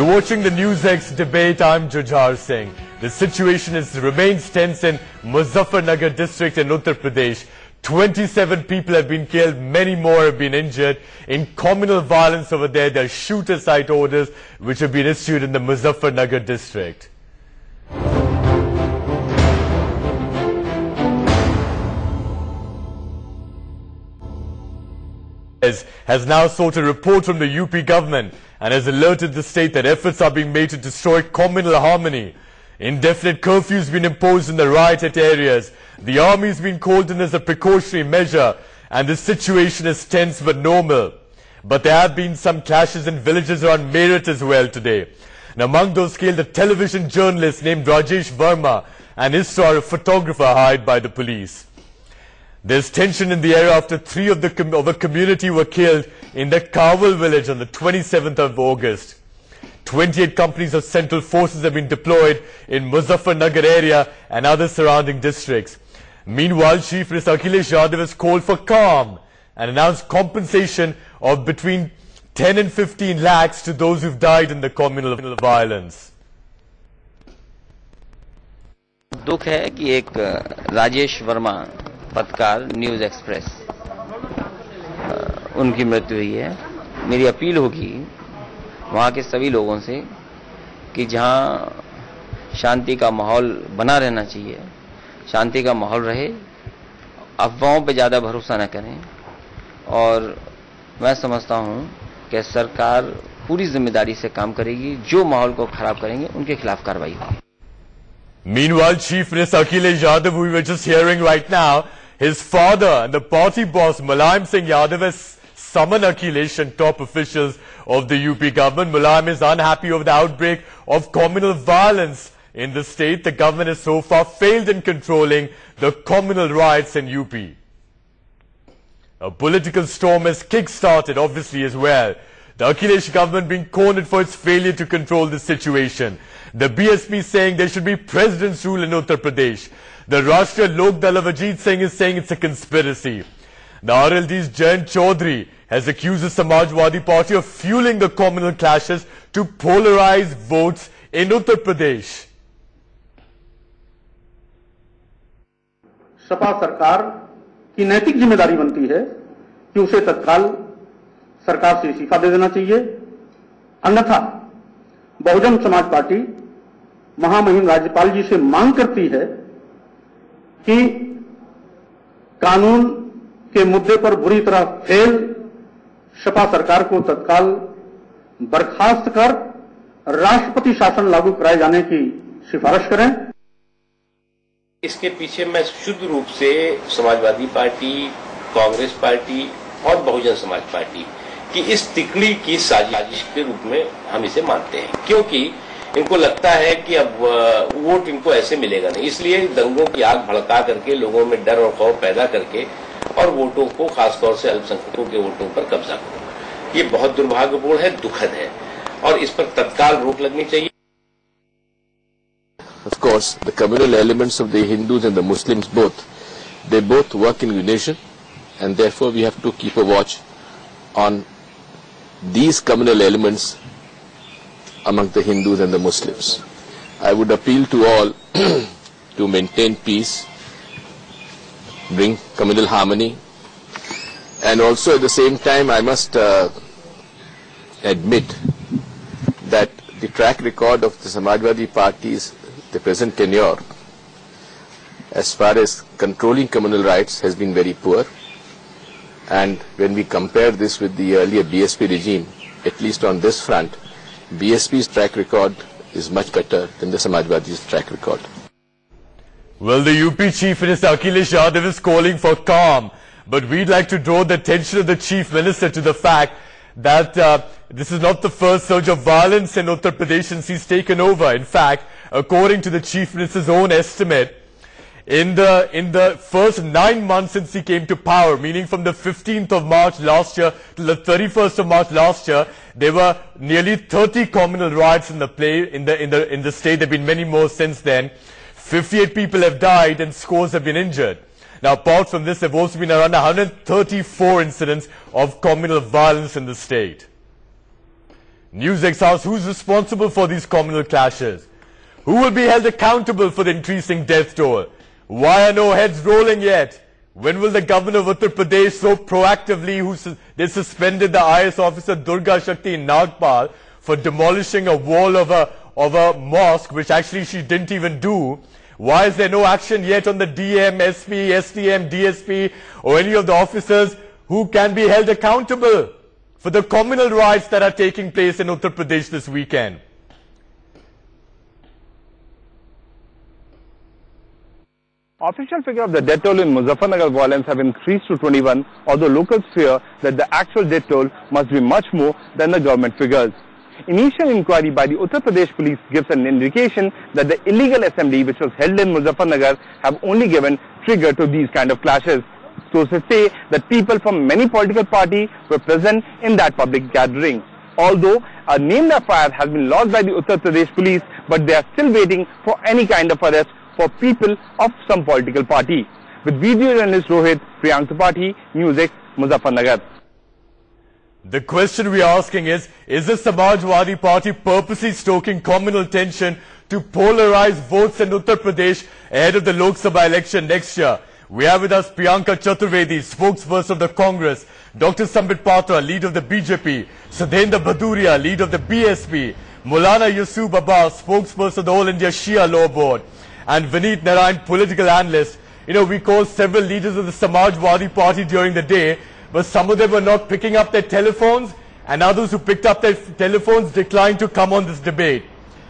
You're watching the NewsX debate. I'm Jujhar Singh. The situation remains tense in Muzaffarnagar district in Uttar Pradesh. 27 people have been killed, many more have been injured in communal violence over there. There are shoot-aside orders which have been issued in the Muzaffarnagar district. Has now sought a report from the UP government and has alerted the state that efforts are being made to destroy communal harmony. Indefinite curfews have been imposed in the riot-hit areas. The army has been called in as a precautionary measure, and the situation is tense but normal. But there have been some clashes in villages around Millat as well today. And among those killed, a television journalist named Rajesh Verma and his star, a photographer, hired by the police. There's tension in the area after three of a community were killed in the Kawal village on the 27th of August. 28 companies of central forces have been deployed in Muzaffarnagar area and other surrounding districts. Meanwhile, Chief Minister Akhilesh Yadav has called for calm and announced compensation of between 10 and 15 lakhs to those who've died in the communal violence. दुख है कि एक राजेश वर्मा पत्रकार news express उनकी मृत्यु हुई है। मेरी अपील होगी वहाँ के सभी लोगों से कि जहाँ शांति का माहौल बना रहना चाहिए, शांति का माहौल रहे, अफवाहों पे ज़्यादा भरोसा न करें। और मैं समझता हूँ कि सरकार पूरी जिम्मेदारी से काम करेगी, जो माहौल को खराब करेंगे उनके खिलाफ कार्रवाई होगी। Meanwhile, Chief Minister Akhilesh Yadav, who we were just hearing right now, his father and the party boss Mulayam Singh Yadav has summoned Akhilesh and top officials of the UP government. Mulayam is unhappy over the outbreak of communal violence in the state. The government has so far failed in controlling the communal riots in UP. A political storm has kick-started, obviously, as well. The Akhilesh government being cornered for its failure to control the situation. The BSP saying there should be president's rule in Uttar Pradesh. The Rashtriya Lok Dal of Ajit Singh is saying it's a conspiracy. The RLD's Jayant Chaudhary has accused the Samajwadi Party of fueling the communal clashes to polarize votes in Uttar Pradesh. Sapa सरकार की नैतिक जिम्मेदारी बनती है कि उसे तत्काल सरकार से इस्तीफा दे देना चाहिए। अन्यथा बहुजन समाज पार्टी महामहिम राज्यपाल जी से मांग करती है कि कानून के मुद्दे पर बुरी तरह फेल सपा सरकार को तत्काल बर्खास्त कर राष्ट्रपति शासन लागू कराए जाने की सिफारिश करें। इसके पीछे मैं शुद्ध रूप से समाजवादी पार्टी, कांग्रेस पार्टी और बहुजन समाज पार्टी की इस तिकड़ी की साजिश के रूप में हम इसे मानते हैं, क्योंकि इनको लगता है कि अब वोट इनको ऐसे मिलेगा नहीं, इसलिए दंगों की आग भड़का करके लोगों में डर और खौफ पैदा करके और वोटों को, खासतौर से अल्पसंख्यकों के वोटों पर कब्जा करो। ये बहुत दुर्भाग्यपूर्ण है, दुखद है और इस पर तत्काल रोक लगनी चाहिए। Of course, the communal elements of the Hindus and the Muslims they both work in unison, and therefore we have to keep a watch on these communal elements among the Hindus and the Muslims. I would appeal to all to maintain peace, bring communal harmony, and also at the same time I must admit that the track record of the Samajwadi Party's the present tenure as far as controlling communal rights has been very poor, and when we compare this with the earlier BSP regime, at least on this front, BSP's track record is much better than the Samajwadi's track record. Well, the UP Chief Minister Akhilesh Yadav is calling for calm, but we'd like to draw the attention of the Chief Minister to the fact that this is not the first surge of violence in Uttar Pradesh since he's taken over. In fact, according to the Chief Minister's own estimate, in the first 9 months since he came to power, meaning from the 15th of March last year to the 31st of March last year, there were nearly 30 communal riots in the state. There have been many more since then. 58 people have died and scores have been injured. Now, apart from this, there have also been around 134 incidents of communal violence in the state. Newsx asks, who's responsible for these communal clashes? Who will be held accountable for the increasing death toll? Why are no heads rolling yet? When will the governor of Uttar Pradesh so proactively, they suspended the IS officer Durga Shakti in Nagpal for demolishing a wall of a mosque, which actually she didn't even do. Why is there no action yet on the DM, SP, STM, DSP or any of the officers who can be held accountable for the communal riots that are taking place in Uttar Pradesh this weekend? Official figure of the death toll in Muzaffarnagar violence have increased to 21, although locals fear that the actual death toll must be much more than the government figures. Initial inquiry by the Uttar Pradesh police gives an indication that the illegal assembly which was held in Muzaffarnagar have only given trigger to these kind of clashes. Sources say that people from many political parties were present in that public gathering. Although a named FIR has been lodged by the Uttar Pradesh police, but they are still waiting for any kind of arrest for people of some political party. With video journalist Rohit, Priyank Tripathi, Newsx, Muzaffarnagar. The question we are asking is the Samajwadi Party purposely stoking communal tension to polarize votes in Uttar Pradesh ahead of the Lok Sabha election next year? We have with us Priyanka Chaturvedi, spokesperson of the Congress, Dr. Sambit Patra, lead of the BJP, Sudhendra Bhaduria, lead of the BSP, Maulana Yasoob Abbas, spokesperson of the All India Shia Law Board, and Vineet Narayan, political analyst. You know, we called several leaders of the Samajwadi Party during the day, but some of them were not picking up their telephones, and others who picked up their telephones declined to come on this debate.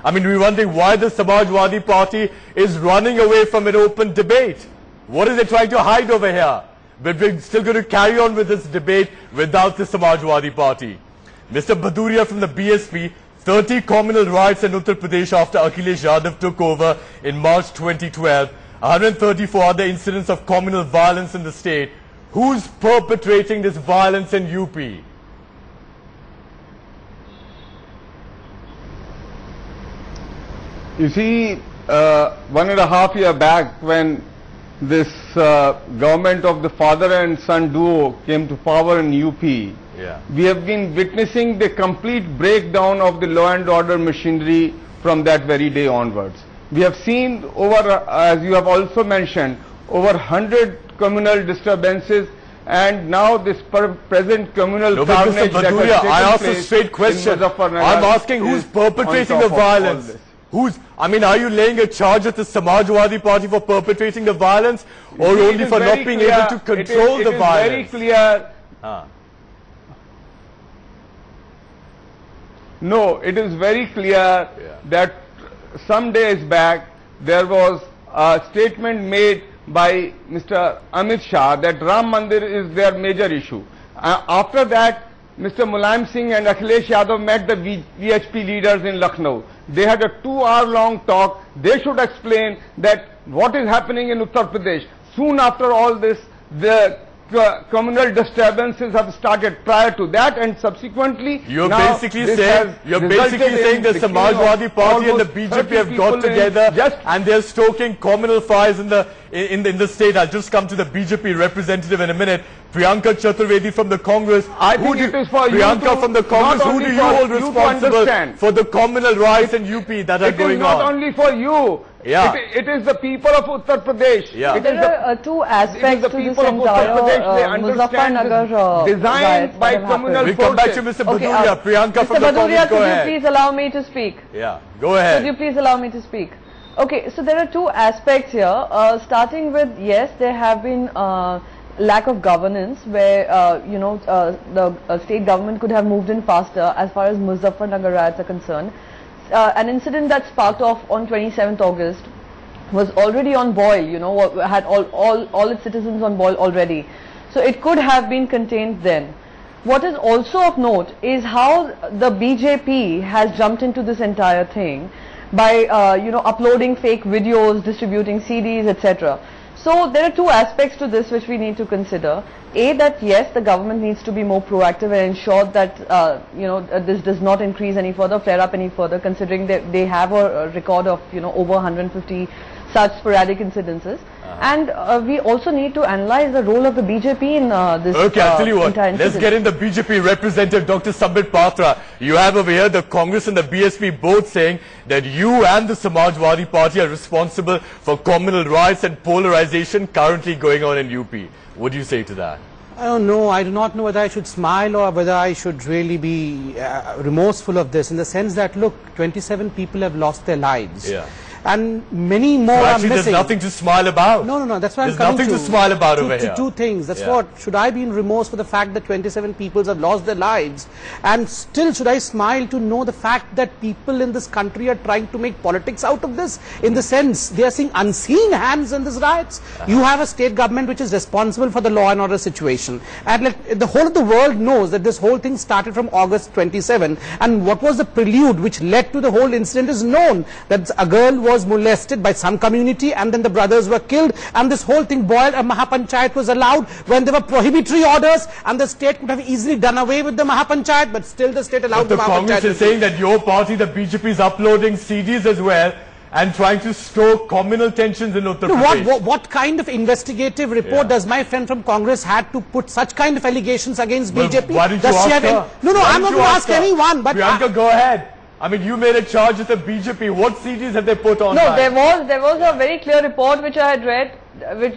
I mean, we're wondering why the Samajwadi Party is running away from an open debate. What are they trying to hide over here? But we're still going to carry on with this debate without the Samajwadi Party. Mr. Bhaduria from the BSP, 30 communal riots in Uttar Pradesh after Akhilesh Yadav took over in March 2012. 134 other incidents of communal violence in the state. Who's perpetrating this violence in UP? You see, 1.5 years back when this government of the father and son duo came to power in UP, we have been witnessing the complete breakdown of the law and order machinery from that very day onwards. We have seen over, as you have also mentioned, over 100 communal disturbances, and now this present communal carnage that has taken I asked place a straight question. in Muzaffarnagar. I'm asking who's perpetrating the violence? I mean, are you laying a charge at the Samajwadi Party for perpetrating the violence, or only for not being able to control the violence? It is very clear. No, it is very clear that some days back there was a statement made by Mr. Amit Shah that Ram Mandir is their major issue. After that, Mr. Mulayam Singh and Akhilesh Yadav met the VHP leaders in Lucknow. They had a 2-hour-long talk. They should explain that what is happening in Uttar Pradesh. Soon after all this, the communal disturbances have started prior to that, and subsequently you're basically saying the Samajwadi Party and the BJP have got together and they're stoking communal fires in the state. I'll just come to the BJP representative in a minute. Priyanka Chaturvedi from the Congress. I think it is for Priyanka from the Congress, who do you hold responsible for the communal riots in UP that are going on? It is not only for you. It is the people of Uttar Pradesh. There are two aspects to this entire Muzaffarnagar designed by communal forces. We'll come back to Mr. Bhaduria. Priyanka from the Congress, go ahead. Could you please allow me to speak? Yeah, go ahead. Could you please allow me to speak? Okay, so there are two aspects here. Starting with, yes, there have been lack of governance where, the state government could have moved in faster as far as Muzaffarnagar riots are concerned. An incident that sparked off on 27th August was already on boil, had all its citizens on boil already. So it could have been contained then. What is also of note is how the BJP has jumped into this entire thing by, uploading fake videos, distributing CDs, etc. So there are two aspects to this which we need to consider. A, that yes, the government needs to be more proactive and ensure that this does not increase any further, flare up any further, considering that they have a record of over 150 such sporadic incidences. And we also need to analyze the role of the BJP in this Okay, I'll tell you what, entire let's incident. get in the BJP representative, Dr. Sambit Patra. You have over here the Congress and the BSP both saying that you and the Samajwadi Party are responsible for communal riots and polarization currently going on in UP. What do you say to that? I don't know. I do not know whether I should smile or whether I should really be remorseful of this, in the sense that, look, 27 people have lost their lives. Yeah. And many more So are actually, missing. there's nothing to smile about. No. That's what There's I'm coming nothing to smile about over here. Two things. That's Yeah. what. Should I be in remorse for the fact that 27 people have lost their lives? And still, should I smile to know the fact that people in this country are trying to make politics out of this? In the sense, they are seeing unseen hands in these riots. You have a state government which is responsible for the law and order situation. And the whole of the world knows that this whole thing started from August 27. And what was the prelude which led to the whole incident is known. That a girl was molested by some community, and then the brothers were killed, and this whole thing boiled. A Mahapanchayat was allowed when there were prohibitory orders, and the state could have easily done away with the Mahapanchayat, but still the state allowed But the the Congress Mahapanchayat. is saying that your party, the BJP, is uploading CDs as well and trying to stoke communal tensions in Uttar Pradesh. What kind of investigative report does my friend from Congress had to put such kind of allegations against Well, BJP? why didn't Does you she ask have her? No, Why I'm not didn't going you to ask her? anyone, but Priyanka, go ahead. I mean, you made a charge with the BJP. What CDs have they put on? No, there was a very clear report which I had read.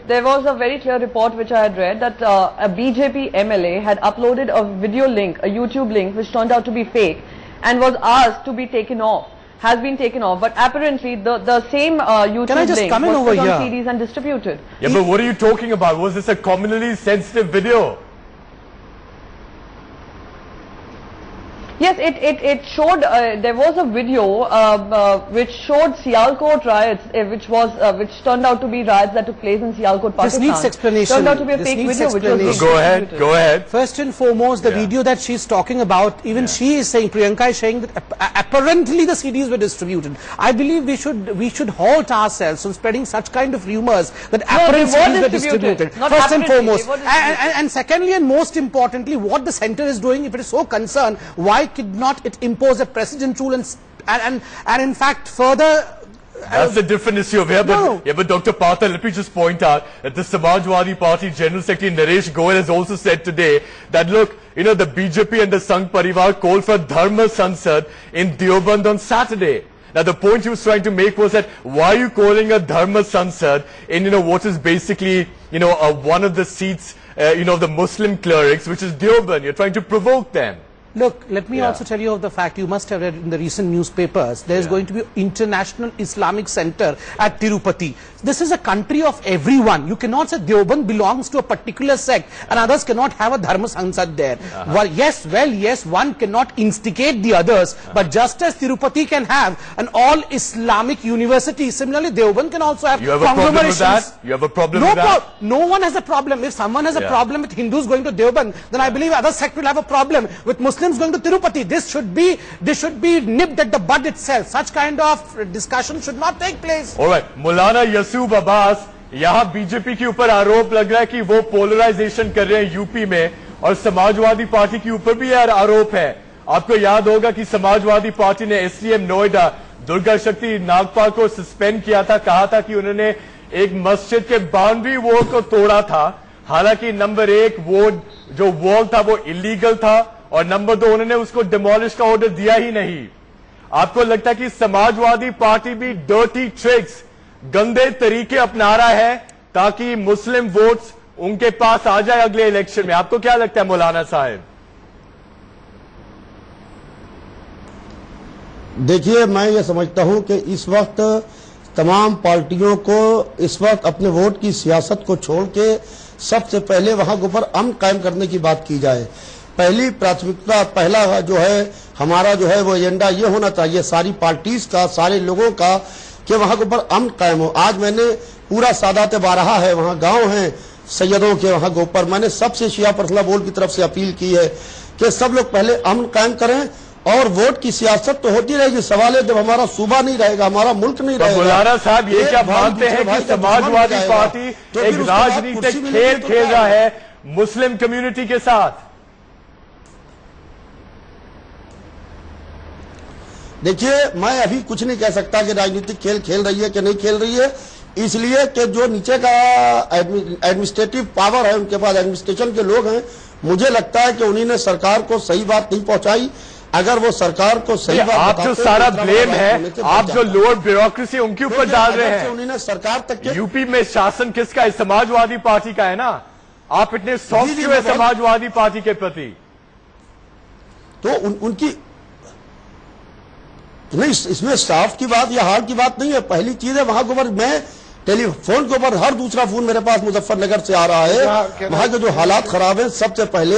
There was a very clear report which I had read that a BJP MLA had uploaded a video link, a YouTube link, which turned out to be fake, and was asked to be taken off. Has been taken off, but apparently the same YouTube I just link come in was over put on here? CDs and distributed. Yeah, but what are you talking about? Was this a communally sensitive video? Yes, it showed, there was a video which showed Sialkot riots, which turned out to be riots that took place in Sialkot, Pakistan. This needs explanation. Turned out to be a This fake needs video which was explanation. Go ahead, distributed. go ahead. First and foremost, the video that she's talking about, even she is saying, Priyanka is saying that apparently the CDs were distributed. I believe we should halt ourselves from spreading such kind of rumors that apparent CDs were distributed. Not First and apparently, foremost. they were distributed. And secondly and most importantly, what the centre is doing, if it is so concerned, why could not it impose a precedent rule and in fact further... That's a different issue over here. No. But Dr. Patra, let me just point out that the Samajwadi Party General Secretary Naresh Goyal has also said today that, look, you know, the BJP and the Sangh Parivar called for Dharma Sansad in Deoband on Saturday. Now, the point he was trying to make was that why are you calling a Dharma Sansad in, you know, what is basically, you know, one of the seats, you know, of the Muslim clerics, which is Deoband. You're trying to provoke them. Look, let me also tell you of the fact, you must have read in the recent newspapers, there is going to be International Islamic Center at Tirupati. This is a country of everyone. You cannot say Deoband belongs to a particular sect and others cannot have a Dharma Sansad there. Well, yes, one cannot instigate the others, but just as Tirupati can have an all Islamic university, similarly Deoband can also have You have a problem with conglomerations. that? You have a problem with that? No one has a problem. If someone has a problem with Hindus going to Deoband, then I believe other sect will have a problem with Muslims going to Tirupati. This should be nipped at the bud itself. Such kind of discussion should not take place. Alright, Maulana Yasoob Abbas, यहाँ BJP के ऊपर आरोप लग रहा है कि वो polarisation कर रहे हैं यूपी में, और समाजवादी पार्टी के ऊपर भी यार आरोप है. आपको याद होगा कि समाजवादी पार्टी ने एसडीएम नोएडा दुर्गा शक्ति नागपाल को सस्पेंड किया था, कहा था कि उन्होंने एक मस्जिद के बाउंड्री वॉल को तोड़ा था. हालांकि नंबर 1 वो जो वॉल था वो इलीगल था, और नंबर 2 उन्होंने उसको डिमोलिश का ऑर्डर दिया ही नहीं. आपको लगता है कि समाजवादी पार्टी भी डर्टी ट्रिक्स, गंदे तरीके अपना रहा है ताकि मुस्लिम वोट्स उनके पास आ जाए अगले इलेक्शन में? आपको क्या लगता है मौलाना साहब? देखिए, मैं ये समझता हूं कि इस वक्त तमाम पार्टियों को इस वक्त अपने वोट की सियासत को छोड़ के सबसे पहले वहां के ऊपर अमन कायम करने की बात की जाए. पहली प्राथमिकता, पहला जो है हमारा जो है वो एजेंडा ये होना चाहिए सारी पार्टीज का, सारे लोगों का, कि वहां के ऊपर अमन कायम हो. आज मैंने पूरा सादात बारहा है, वहां गांव हैं सैयदों के, वहां के ऊपर मैंने सबसे शिया परसला बोल की तरफ से अपील की है कि सब लोग पहले अमन कायम करें, और वोट की सियासत तो होती रहेगी. सवाल है जब हमारा सूबा नहीं रहेगा, हमारा मुल्क नहीं रहेगा. मौलाना साहब, ये क्या मानते हैं कि समाजवादी पार्टी एक राजनीतिक खेल खेल रहा है मुस्लिम कम्युनिटी के साथ? देखिए, मैं अभी कुछ नहीं कह सकता कि राजनीतिक खेल खेल रही है कि नहीं खेल रही है. इसलिए कि जो नीचे का एडमिनिस्ट्रेटिव पावर है, उनके पास एडमिनिस्ट्रेशन के लोग हैं, मुझे लगता है कि उन्हीं ने सरकार को सही बात नहीं पहुंचाई। अगर वो सरकार को सही बात आप जो सारा ब्लेम है, आप जो लोअर ब्यूरोक्रेसी उनके ऊपर डाल रहे हैं, उन्हीं ने सरकार तक के यूपी में शासन किसका है? समाजवादी पार्टी का है ना। आप इतने सॉफ्ट क्यों है समाजवादी पार्टी के प्रति? तो उनकी नहीं, इसमें स्टाफ की बात या हाल की बात नहीं है। पहली चीज है वहां के ऊपर, मैं टेलीफोन के ऊपर हर दूसरा फोन मेरे पास मुजफ्फरनगर से आ रहा है। वहां के जो हालात खराब हैं, सबसे पहले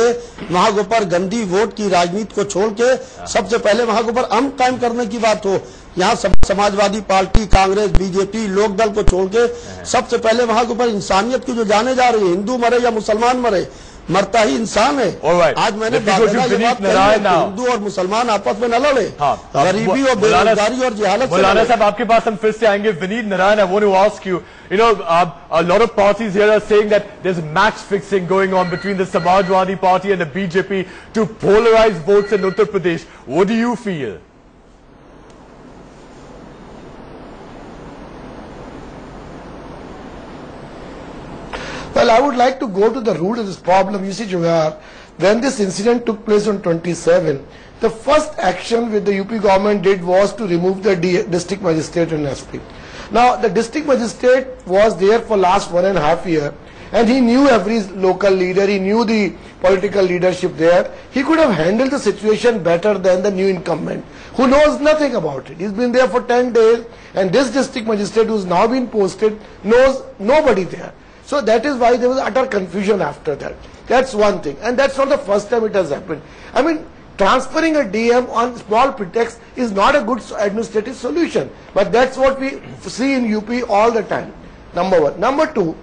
वहां के ऊपर गंदी वोट की राजनीति को छोड़ के सबसे पहले वहां के ऊपर अमन कायम करने की बात हो। यहाँ समाजवादी पार्टी, कांग्रेस, बीजेपी, लोकदल को छोड़ के सबसे पहले वहां के ऊपर इंसानियत की जो जाने जा रही है, हिंदू मरे या मुसलमान मरे, मरता ही इंसान है। आज मैंने हिंदू और मुसलमान आपस में न लड़े, गरीबी और बेरोजगारी और जहालत। मौलाना साहब, आपके पास हम फिर से आएंगे। Vineet Narayan, I want to ask you, a lot of parties here are saying that there's match fixing going on between the Samajwadi Party and the BJP to polarize votes in Uttar Pradesh. What do you feel? Well, I would like to go to the root of this problem. You see, Jugaar, when this incident took place on 27, the first action which the UP government did was to remove the district magistrate and SP. Now, the district magistrate was there for last 1.5 years, and he knew every local leader, he knew the political leadership there. He could have handled the situation better than the new incumbent, who knows nothing about it. He's been there for 10 days, and this district magistrate who's now been posted knows nobody there. So that is why there was utter confusion after that. That's one thing. And that's not the first time it has happened. I mean, transferring a DM on small pretext is not a good administrative solution. But that's what we see in UP all the time. Number one. Number two,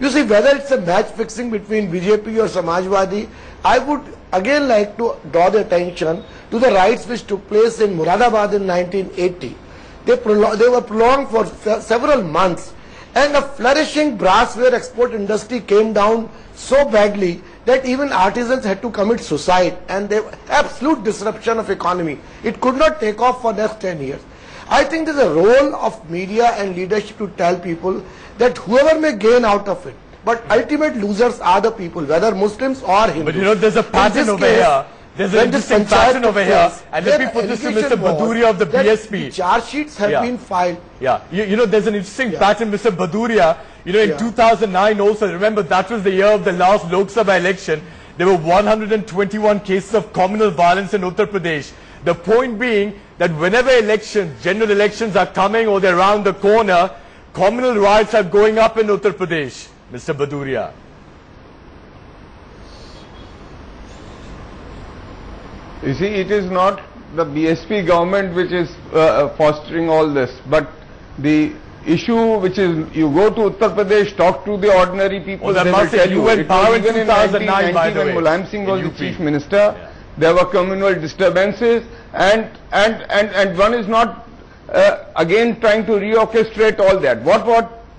you see, whether it's a match fixing between BJP or Samajwadi, I would again like to draw the attention to the riots which took place in Muradabad in 1980. They were prolonged for several months. And a flourishing brassware export industry came down so badly that even artisans had to commit suicide, and there was absolute disruption of economy. It could not take off for next 10 years. I think there's a role of media and leadership to tell people that whoever may gain out of it, but ultimate losers are the people, whether Muslims or Hindus. But you know, there's a pattern over here. There's an interesting pattern over here, and let me put this to Mr. Bhaduria of the BSP. Charge sheets have been filed. Yeah, you know, there's an interesting pattern, Mr. Bhaduria. You know, in 2009 also, remember that was the year of the last Lok Sabha election. There were 121 cases of communal violence in Uttar Pradesh. The point being that whenever elections, general elections are coming or they're around the corner, communal riots are going up in Uttar Pradesh, Mr. Bhaduria. You see, it is not the BSP government which is fostering all this, but the issue which is, you go to Uttar Pradesh, talk to the ordinary people, they will tell you. Went power in 2009, by the way. When Mulayam Singh was the chief minister, there were communal disturbances, and one is not again trying to reorchestrate all that. What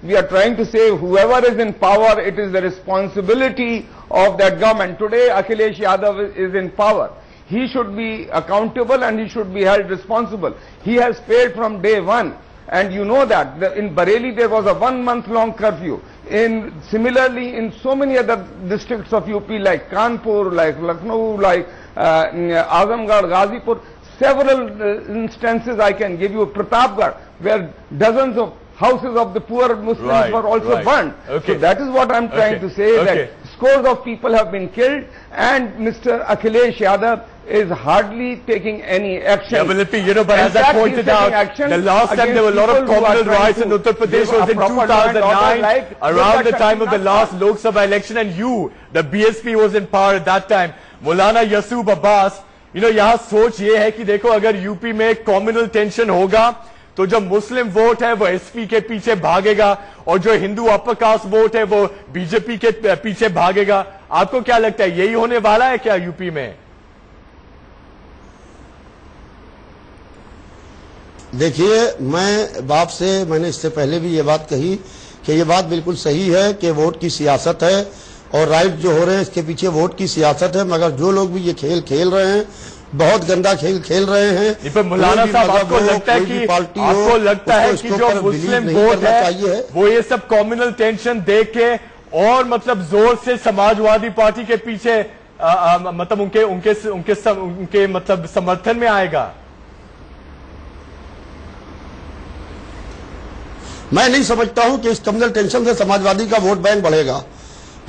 we are trying to say, whoever is in power, it is the responsibility of that government. Today, Akhilesh Yadav is in power. He should be accountable and he should be held responsible. He has failed from day one, and you know that. In Bareilly there was a 1 month long curfew. Similarly in so many other districts of UP like Kanpur, like Lucknow, like Azamgarh, Ghazipur, several instances I can give you. Pratapgarh, where dozens of houses of the poor Muslims were also burnt. Okay. So that is what I am trying to say, that scores of people have been killed, and Mr. Akhilesh Yadav is hardly taking any action. Yeah, but you know, but as I pointed out, the last time there were a lot of communal riots in Uttar Pradesh was in 2009, around the time of the last Lok Sabha election, and you, the BSP, was in power at that time. Maulana Yasoob Abbas, you know, यहाँ सोच ये है कि देखो अगर UP में communal tension होगा, तो जो मुस्लिम वोट है वो एसपी के पीछे भागेगा, और जो हिंदू अपर कास्ट वोट है वो बीजेपी के पीछे भागेगा. आपको क्या लगता है, यही होने वाला है क्या यूपी में? देखिए, मैंने इससे पहले भी ये बात कही कि ये बात बिल्कुल सही है कि वोट की सियासत है, और राइट जो हो रहे हैं इसके पीछे वोट की सियासत है, मगर जो लोग भी ये खेल खेल रहे हैं, बहुत गंदा खेल खेल रहे हैं। पर मौलाना साहब, आपको लगता है कि जो मुस्लिम वोट है वो ये सब कम्युनल टेंशन देख के और मतलब जोर से समाजवादी पार्टी के पीछे मतलब उनके मतलब समर्थन में आएगा? मैं नहीं समझता हूं कि इस कम्युनल टेंशन से समाजवादी का वोट बैंक बढ़ेगा।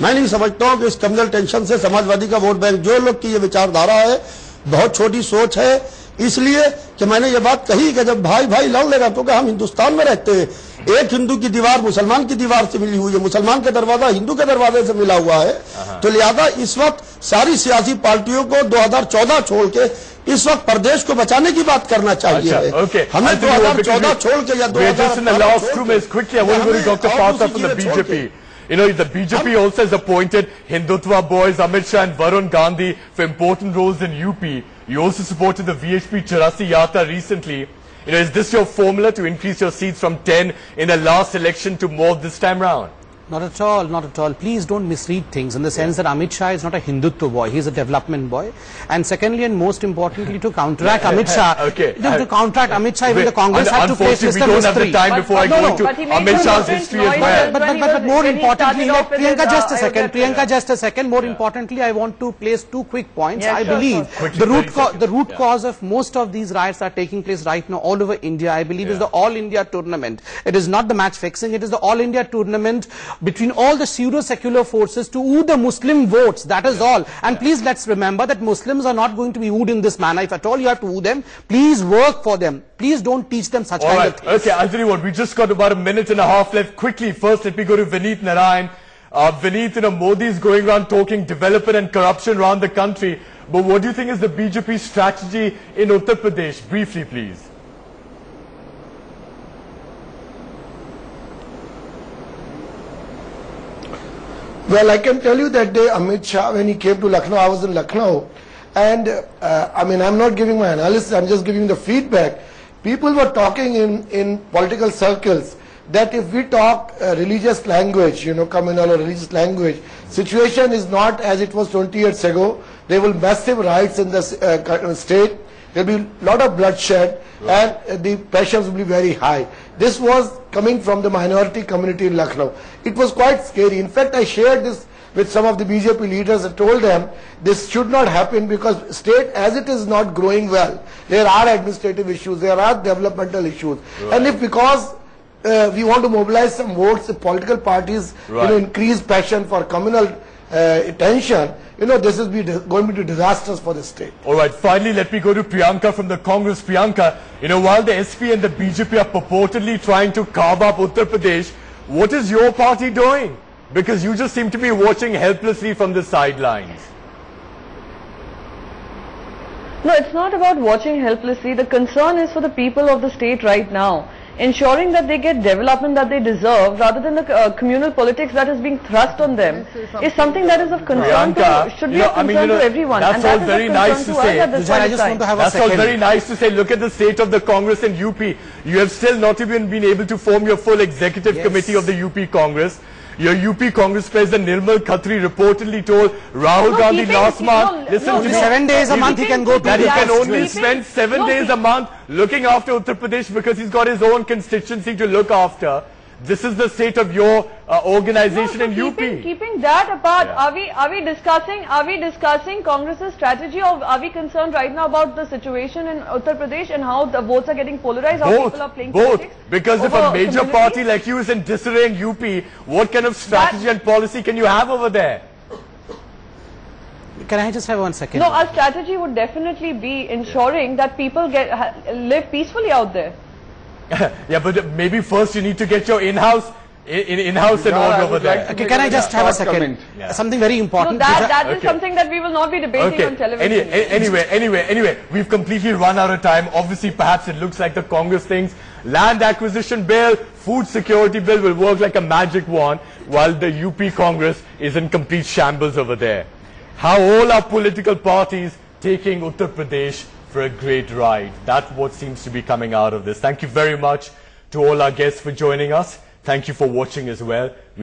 मैं नहीं समझता हूं कि इस कम्युनल टेंशन से समाजवादी का वोट बैंक, जो लोग की ये विचारधारा है बहुत छोटी सोच है। इसलिए कि मैंने ये बात कही कि जब भाई भाई लड़ लेगा तो क्या हम हिंदुस्तान में रहते हैं? एक हिंदू की दीवार मुसलमान की दीवार से मिली हुई है, मुसलमान का दरवाजा हिंदू के दरवाजे से मिला हुआ है। तो लिहाजा इस वक्त सारी सियासी पार्टियों को 2014 छोड़ के इस वक्त प्रदेश को बचाने की बात करना चाहिए। हमें 2014 छोड़ के या 2014 You know, the BJP also has appointed Hindutva boys Amit Shah and Varun Gandhi for important roles in UP. You also supported the VHP Charasi Yatra recently. You know, is this your formula to increase your seats from 10 in the last election to more this time round? Not at all, not at all. Please don't misread things in the sense that Amit Shah is not a Hindutva boy, he is a development boy. And secondly and most importantly, to counteract Amit Shah, to counteract Amit Shah, even the Congress had to place Mr. We don't have the time before I go into Amit Shah's history as well. But more importantly, Priyanka, just a second, more importantly, I want to place two quick points. I believe the root cause of most of these riots are taking place right now all over India, I believe is the All India tournament. It is not the match fixing, it is the All India tournament between all the pseudo-secular forces to woo the Muslim votes, that is all. And please let's remember that Muslims are not going to be wooed in this manner. If at all you have to woo them, please work for them. Please don't teach them such kind of things. Okay, I'll tell you what, we just got about a minute and a half left. Quickly, first let me go to Vineet Narayan. Vineet, you know, Modi is going around talking development and corruption around the country. But what do you think is the BJP strategy in Uttar Pradesh? Briefly, please. Well, I can tell you that day Amit Shah, when he came to Lucknow, I was in Lucknow, and I mean, I'm not giving my analysis, I'm just giving the feedback. People were talking in political circles that if we talk religious language, you know, communal or religious language, situation is not as it was 20 years ago. There will be massive riots in the state. There will be a lot of bloodshed, and the pressures will be very high. This was coming from the minority community in Lucknow. It was quite scary. In fact, I shared this with some of the BJP leaders and told them this should not happen because state as it is not growing well. There are administrative issues, there are developmental issues. And if because we want to mobilize some votes, the political parties you know, increase passion for communal tension, you know, this is going to be disastrous for the state. Alright, finally let me go to Priyanka from the Congress. Priyanka, you know, while the SP and the BJP are purportedly trying to carve up Uttar Pradesh, what is your party doing? Because you just seem to be watching helplessly from the sidelines. No, it's not about watching helplessly. The concern is for the people of the state right now, ensuring that they get development that they deserve rather than the communal politics that is being thrust on them is something that is of concern to, should be of concern to everyone. That's all very nice to say. That's all very nice to say. Look at the state of the Congress in UP. You have still not even been able to form your full executive committee of the UP Congress. Your UP Congress President Nirmal Khatri reportedly told Rahul Gandhi last month, listen to me, 7 days a month he can go to that he can only spend 7 days a month looking after Uttar Pradesh because he's got his own constituency to look after. This is the state of your organization in UP. Keeping that apart, are we discussing Congress's strategy, or are we concerned right now about the situation in Uttar Pradesh and how the votes are getting polarized, how people are playing politics? Because if a major party like you is in disarray in UP, what kind of strategy and policy can you have over there? Can I just have 1 second? No, our strategy would definitely be ensuring that people live peacefully out there. Yeah, but maybe first you need to get your in-house in order over there. Okay, can I just have a second? Something very important. No, that is something that we will not be debating on television. Anyway, we've completely run out of time. Obviously, perhaps it looks like the Congress thinks land acquisition bill, food security bill will work like a magic wand, while the UP Congress is in complete shambles over there. How all our political parties taking Uttar Pradesh for a great ride. That's what seems to be coming out of this. Thank you very much to all our guests for joining us. Thank you for watching as well.